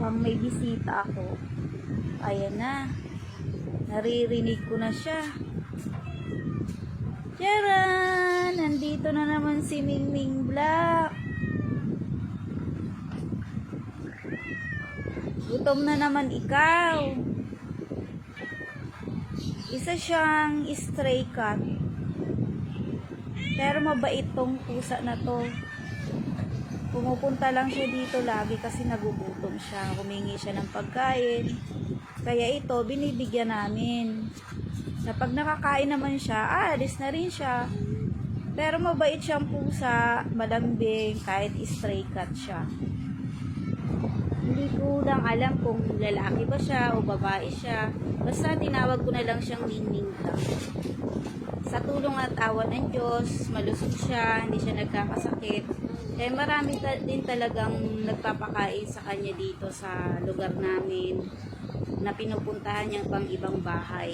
Mukhang may bisita ako. Ayan na. Naririnig ko na siya. Charan! Nandito na naman si Mingming Black. Gutom na naman ikaw. Isa siyang stray cat. Pero mabait tong pusa na to. Pumupunta lang siya dito lagi kasi nagugutom siya. Humingi siya ng pagkain. Kaya ito, binibigyan namin. Pag nakakain naman siya, alis na rin siya. Pero mabait siyang pusa, malambing, kahit stray cat siya. Hindi ko lang alam kung lalaki ba siya o babae siya. Basta tinawag ko na lang siyang Mingming lang. Sa tulong at awa ng Diyos, malusog siya, hindi siya nagkakasakit. Kaya marami din talagang nagpapakain sa kanya dito sa lugar namin na pinupuntahan niyang pang ibang bahay.